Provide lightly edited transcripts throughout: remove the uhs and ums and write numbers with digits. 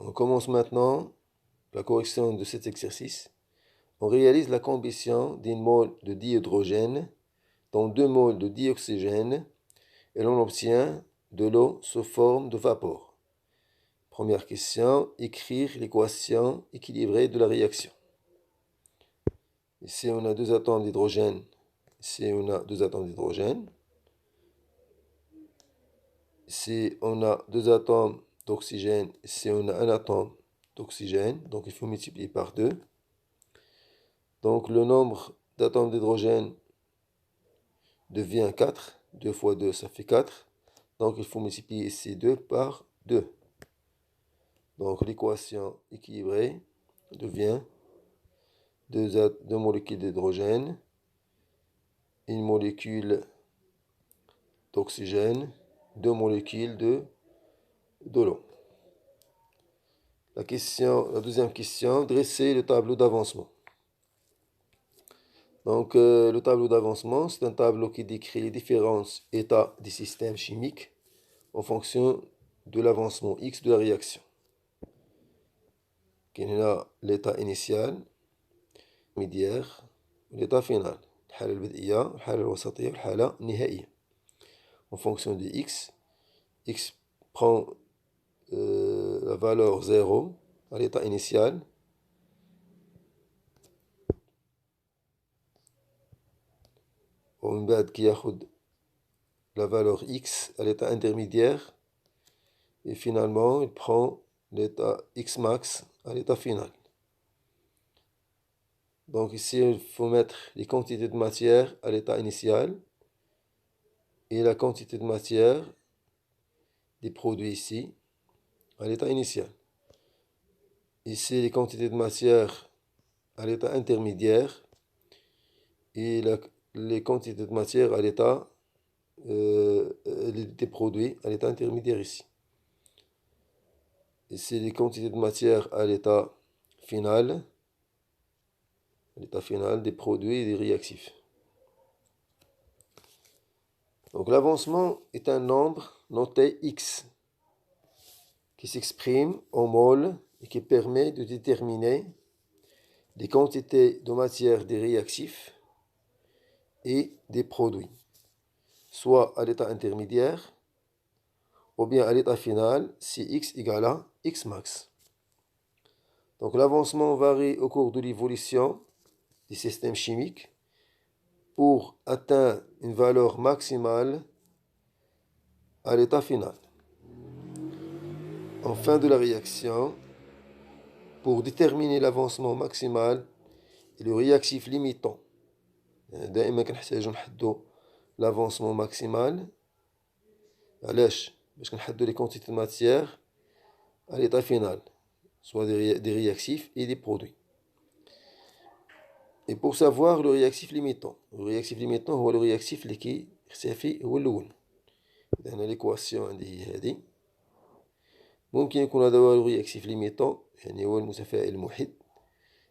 On commence maintenant la correction de cet exercice. On réalise la combustion d'une mole de dihydrogène dans 2 moles de dioxygène et l'on obtient de l'eau sous forme de vapeur. Première question, écrire l'équation équilibrée de la réaction. Ici, on a 2 atomes d'hydrogène. Ici, on a 2 atomes d'hydrogène. Ici, on a 2 atomes d'oxygène. Ici, on a un atome d'oxygène. Donc, il faut multiplier par 2. Donc, le nombre d'atomes d'hydrogène devient 4. 2 fois 2, ça fait 4. Donc, il faut multiplier ici 2 par 2. Donc, l'équation équilibrée devient 2 molécules d'hydrogène, une molécule d'oxygène, 2 molécules de l'eau. La deuxième question, dresser le tableau d'avancement. Donc, le tableau d'avancement, c'est un tableau qui décrit les différents états des systèmes chimiques en fonction de l'avancement X de la réaction. Il y a l'état initial, médiaire, l'état final. الحالة البدئية, الحالة الوسطية, الحالة النهائية. En fonction de X, X prend la valeur 0 à l'état initial. ومن بعد كياخد la valeur X à l'état intermédiaire. Et finalement, il prend l'état X max à l'état final. Donc ici, il faut mettre les quantités de matière à l'état initial et la quantité de matière des produits ici à l'état initial. Ici, les quantités de matière à l'état intermédiaire et les quantités de matière à l'état des produits à l'état intermédiaire ici. Ici, les quantités de matière à l'état final des produits et des réactifs. Donc l'avancement est un nombre noté X qui s'exprime en mol et qui permet de déterminer les quantités de matière des réactifs et des produits, soit à l'état intermédiaire ou bien à l'état final si X égale à X max. Donc l'avancement varie au cours de l'évolution des systèmes chimiques pour atteindre une valeur maximale à l'état final. En fin de la réaction, pour déterminer l'avancement maximal et le réactif limitant, دائما كنحتاجو نحدو l'avancement maximal. علاش؟ باش كنحدو les quantités de matière à l'état final, soit des réactifs et des produits. Et pour savoir le réactif limitant هو le réactif اللي كيختفي هو الأول. إذا هنا l'équation عندي هي هادي. ممكن يكون هذا هو الرياكتيف ليميتون، يعني هو المتفاعل المحد،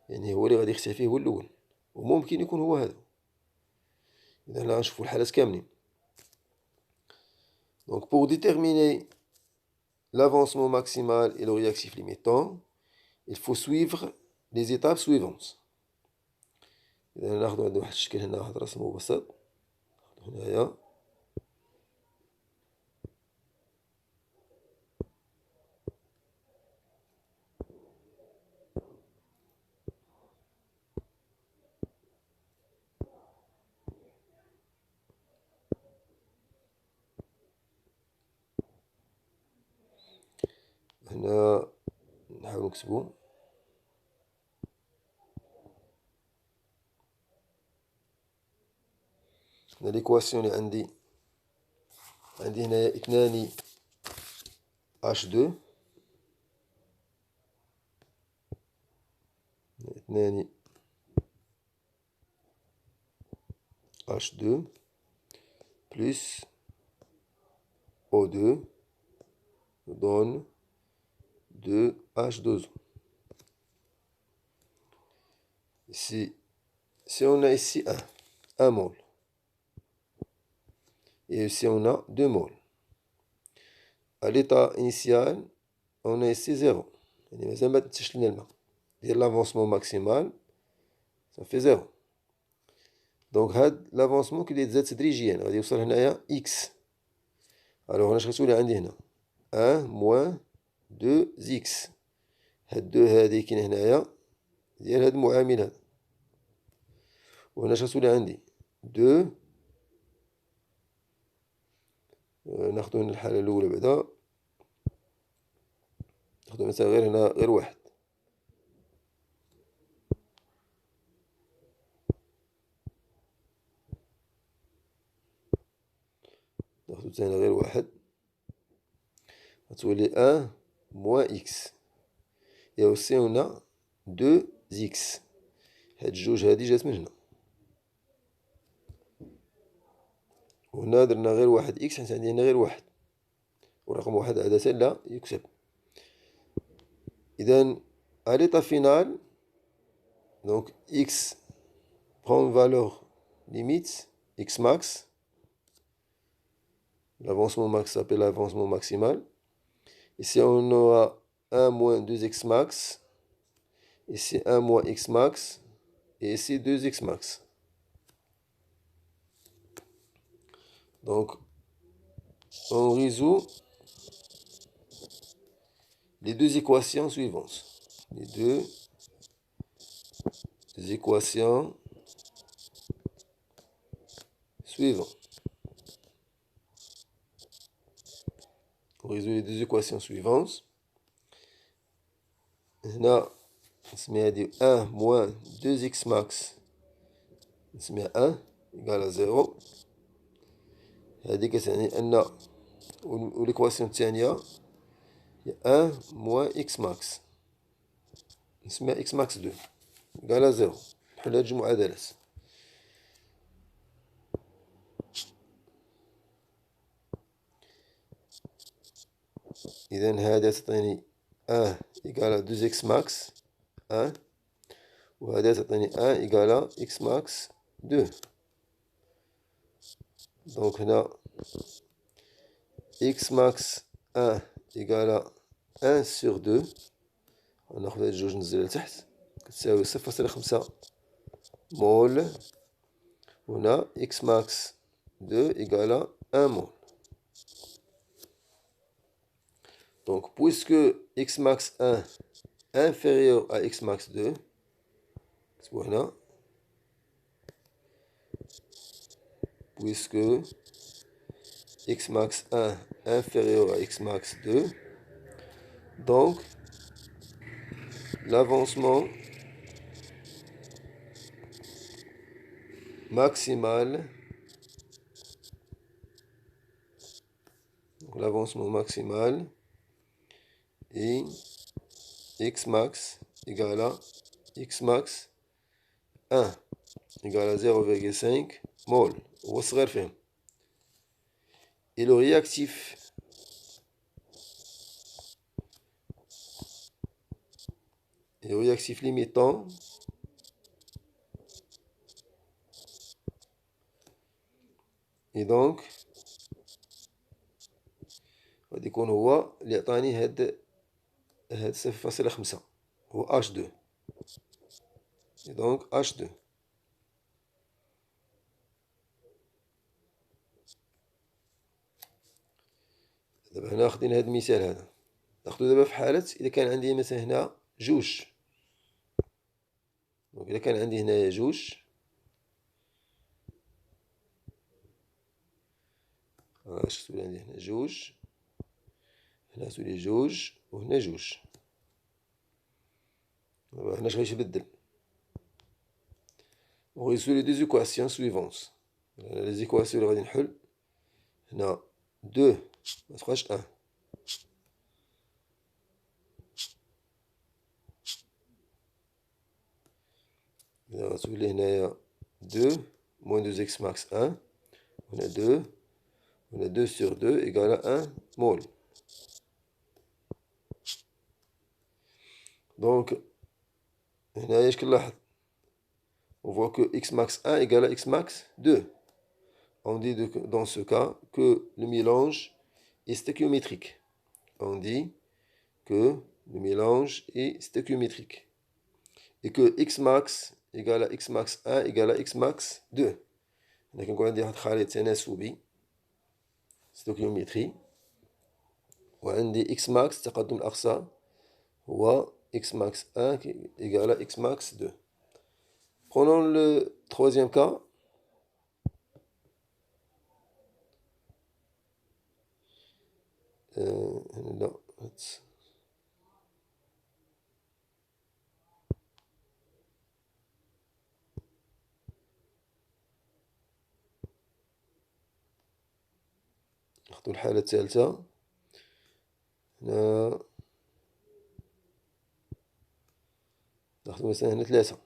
يعني هو اللي غادي يختفي هو الأول، وممكن يكون هو هذا. إذا هنا غنشوفو الحالات كاملين. Donc pour déterminer l'avancement maximal et le réactif limitant, il faut suivre les étapes suivantes. إذا ناخدو عندنا واحد الشكل هنا، واحد الرسم مبسط هنايا. هنا نحاول نكتبو هنا ليكواسيون اللي عندي هنايا 2 H2 2 H2 plus O2 donne 2 H2O. Ici, si on a ici 1 mol, et ici on a 2 moles. À l'état initial, on a ici 0. يعني مازال ما تنتجش لنا الماء. دير لافونسمون ماكسيمال صافي زيرو. دونك هاد لافونسمون كي يتزاد تدريجيا غادي يوصل هنايا إكس. ألوغ هنا اش غتولي عندي هنا؟ أن موان دو إكس. هاد دو هادي كاين هنايا ديال هاد المعامل هذا. وهنا اش غتولي عندي؟ دو ناخدو هنا الحالة الأولى بعدا، ناخدو مثلا غير هنا غير واحد. ناخدو تا هنا غير واحد، غتولي أن موان إكس. يا أوسي هنا دو إكس. هاد الجوج هادي جات من هنا، وهنا درنا غير واحد إكس حيت عندي هنا غير واحد، ورقم واحد عادة لا يكتب. إذا à l'état final, donc x prend une valeur limite, x max. L'avancement max s'appelle l'avancement maximal. Ici, on aura 1 moins 2x max. Ici, 1 moins x max. Et ici, 2x max. Donc, on résout les deux équations suivantes. Les deux équations suivantes. On résout les deux équations suivantes. هنا نسميها هادي 1 moins 2x max نسميها 1 إيكال 0. هادي كتعني أن والإكواسيون الثانية هي 1 moins x max نسميها x max 2 إيكال 0. نحل هاد جوج معادلات. إذا هذا تعطيني 1 إيكال 2x max 1، وهذا تعطيني 1 إيكال x max 2. دونك هنا x max 1 إيكال 1 sur 2. غناخد هاد الجوج نزلها لتحت كتساوي 0.5 مول. هنا x max 2 إيكال 1 مول. Donc, puisque x max 1 inférieur à x max 2, voilà, puisque x max 1 inférieur à x max 2, donc l'avancement maximal, est x max égale à x max 1 égale à 0,5 mol. Et le réactif limitant et donc غادي يكون هو اللي عطاني هاد 0.5 هو H2. Et donc H2. دابا هنا خدينا هاد المثال هذا، ناخدو دابا في حالة إذا كان عندي مثلا هنا جوج. دونك إذا كان عندي هنايا جوج، اش تولي عندي هنا جوج، هنا تولي جوج، وهنا جوج. دابا هنا اش غيتبدل؟ On résout les deux équations suivantes. Les équations اللي غادي نحل هنا 2 ما تبقاش 1. إذا غتولي هنايا 2 moins 2x max 1، هنا 2، هنا 2 sur 2 égale à 1 mol. Donc هنايا اش كنلاحظ؟ On voit que x max 1 égale à x max 2. On dit dans ce cas que le mélange est stéchiométrique. On dit que le mélange est stéchiométrique. Et que x max égale à x max 1 égale à x max 2. Donc on va dire خليط تناسبي ستوكيومتري وعندي x max تقدم الأقصى هو x max 1 égale à x max 2. Prenons le troisième cas. Là, ناخذ الحالة الثالثة. هنا ناخذ مثلا هنا 3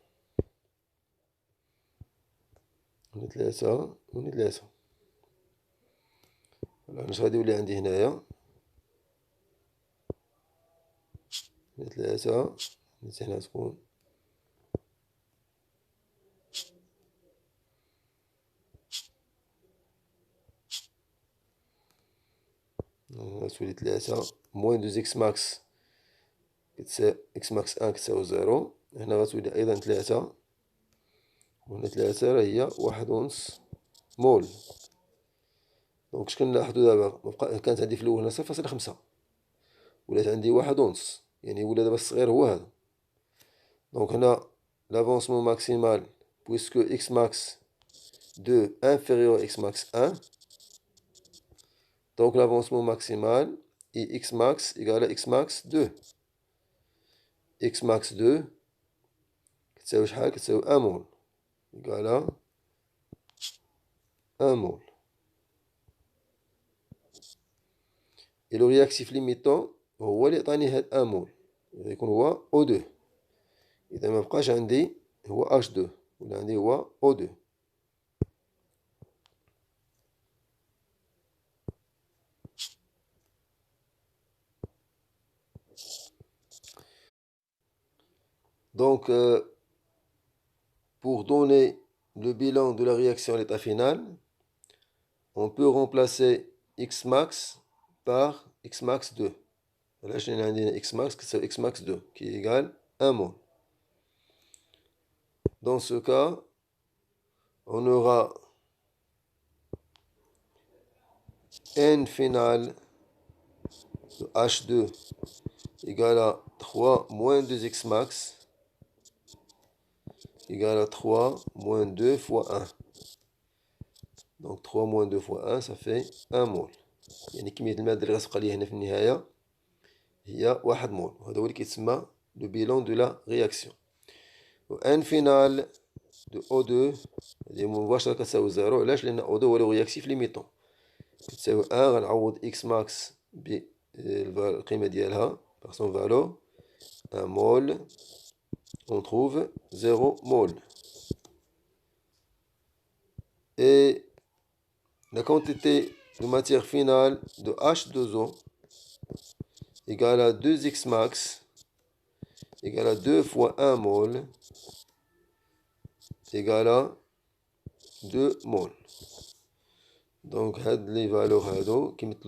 هنا 3 وهنا 3. اش غادي يولي عندي هنايا؟ هنا 3 هنا تكون غتولي 3 موان 2 اكس ماكس كتساوي اكس ماكس 1 كتساوي 0. هنا غتولي ايضا 3 وهنا 3 راه هي 1.5 مول. دونك اش كنلاحظو دابا؟ كانت عندي في الاول هنا 0.5 ولات عندي 1.5، يعني ولا دابا الصغير هو هذا. دونك هنا l'avancement maximal puisque x max 2 inférieur à x max 1. Donc l'avancement maximal est x max égale à x max 2. x max 2 كتساوي شحال؟ كتساوي 1 مول égale à 1 مول. Et le réactif limitant هو اللي عطاني هاد 1 مول، غيكون هو O2. إذا مبقاش عندي هو H2 ولا عندي هو O2. Donc, pour donner le bilan de la réaction à l'état final, on peut remplacer x max par x max 2. Là, j'ai un x max qui est x max 2 qui est égal à 1 mol. Dans ce cas, on aura n final de H2 égale à 3 moins 2x max égale à 3 moins 2 fois 1. Donc 3 moins 2 fois 1, ça fait 1 mol. يعني كمية المادة اللي غتبقى لي هنا في النهاية هي 1 مول. وهذا هو اللي كيتسمى لو بيلون دو لا رياكسيون. و ان فينال دو O2 هذه مباشرة كتساوي 0. علاش؟ لأن O2 هو لو رياكتيف ليميتون. كتساوي 1 غنعوض إكس ماكس بالقيمة ديالها باغ سون فالور 1 مول. On trouve 0 mol. Et la quantité de matière finale de H2O égale à 2x max égale à 2 fois 1 mol égale à 2 mol. Donc, les valeurs qui mettent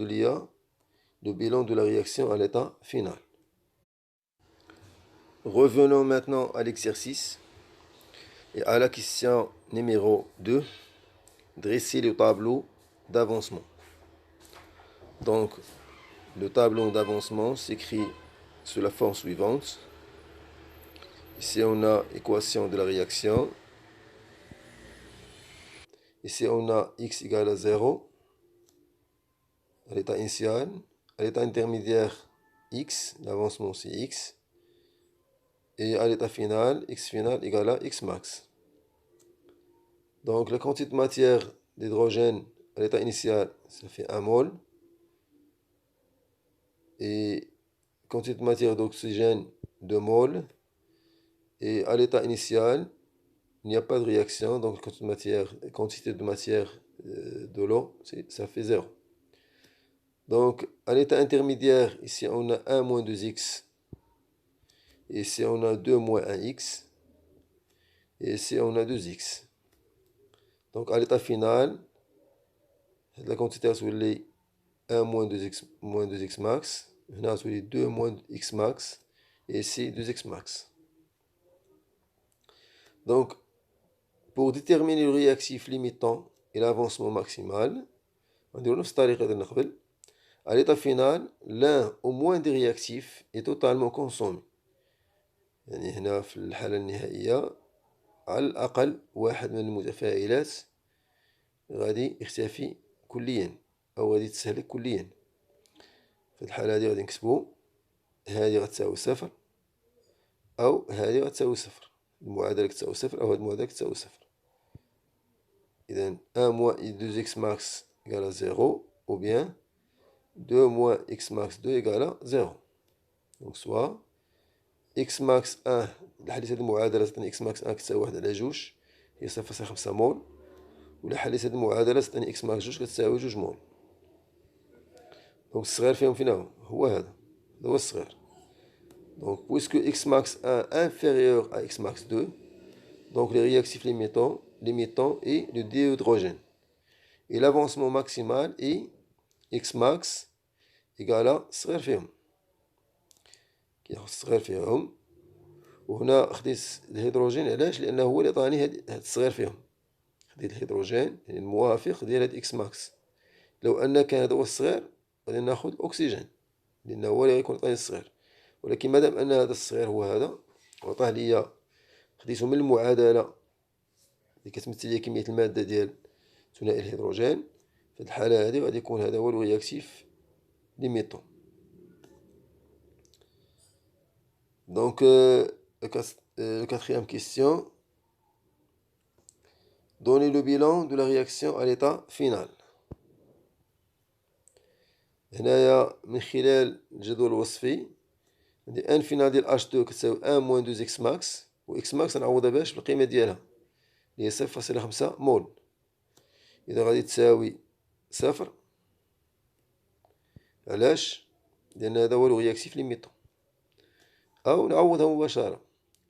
le bilan de la réaction à l'état final. Revenons maintenant à l'exercice et à la question numéro 2. Dresser le tableau d'avancement. Donc, le tableau d'avancement s'écrit sous la forme suivante. Ici, on a l'équation de la réaction. Ici, on a x égale à 0 à l'état initial. À l'état intermédiaire, x, l'avancement c'est x. Et à l'état final, x final égale à x max. Donc la quantité de matière d'hydrogène à l'état initial, ça fait 1 mol. Et quantité de matière d'oxygène, 2 mol. Et à l'état initial, il n'y a pas de réaction, donc quantité de matière de l'eau, ça fait 0. Donc à l'état intermédiaire, ici on a 1 moins 2x. Et ici on a 2 moins 1x. Et ici on a 2x. Donc à l'état final, la quantité est 1 moins 2x max. هنا تولي 2 moins x max et ici 2x max. Donc, pour déterminer le réactif limitant et l'avancement maximal, on dirait نفس الطريقة اللي قبل. À l'état final, l'un au moins des réactifs est totalement consommé. يعني هنا في الحالة النهائية على الأقل واحد من المتفاعلات غادي يختفي كليا أو غادي تستهلك كليا. في الحالة هذه غادي نكتبو هذه غتساوي صفر أو هذه غتساوي صفر. المعادلة كتساوي صفر أو هذه المعادلة كتساوي صفر. إذا 1 moins 2x max égale à 0 ou bien 2 moins x max 2 égale à 0. Donc soit x max 1 إلا حليت هذه المعادلة تعطيني x max 1 كتساوي 1 على 2 هي 0.5 مول، ولا حليت هذه المعادلة تعطيني x max 2 كتساوي 2 مول. دونك الصغير فيهم فين هو هذا هو الصغير. Donc puisque x max 1 inférieur à x max 2, donc les réactifs limitants est le dihydrogène. Et l'avancement maximal est x max égale à صغير فيهم. كياخذ الصغير فيهم، وهنا خديت الهيدروجين علاش؟ لأنه هو اللي عطاني هاد الصغير فيهم. خديت الهيدروجين يعني الموافق ديال هاد اكس ماكس. لو أن كان هذا هو الصغير غادي ناخد الأكسجين لأنه هو اللي غيكون عطاني الصغير، ولكن مادام أن هذا الصغير هو هذا وعطاه ليا خديته من المعادلة اللي كتمثل لي كمية المادة ديال ثنائي الهيدروجين، في الحالة هذه غادي يكون هذا هو الرياكتيف ليميتون. Donc, quatrième question. Donnez le bilan de la réaction à l'état final. هنايا من خلال الجدول الوصفي عندي ان فينال ديال H2 كتساوي 1 موان 2 اكس ماكس، و اكس ماكس نعوضها باش بالقيمة ديالها اللي هي 0.5 مول. إذا غادي تساوي صفر. علاش؟ لأن هذا هو الرياكتيف ليميتون. أو نعوضها مباشرة،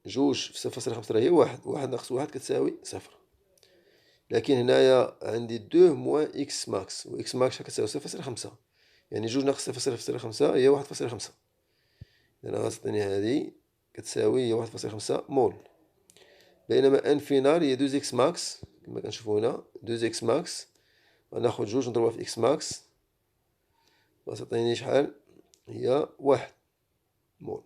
جوج في 0.5 هي واحد، واحد ناقص واحد كتساوي صفر. لكن هنايا عندي 2 موان اكس ماكس، و اكس ماكس كتساوي 0.5، يعني جوج ناقص 0.5 هي 1.5. إذا غتعطيني هادي كتساوي هي 1.5 مول. بينما ان فينال هي 2 اكس ماكس كما كنشوفو هنا، 2 اكس ماكس غناخد جوج نضربها في اكس ماكس غتعطيني شحال؟ هي 1 مول.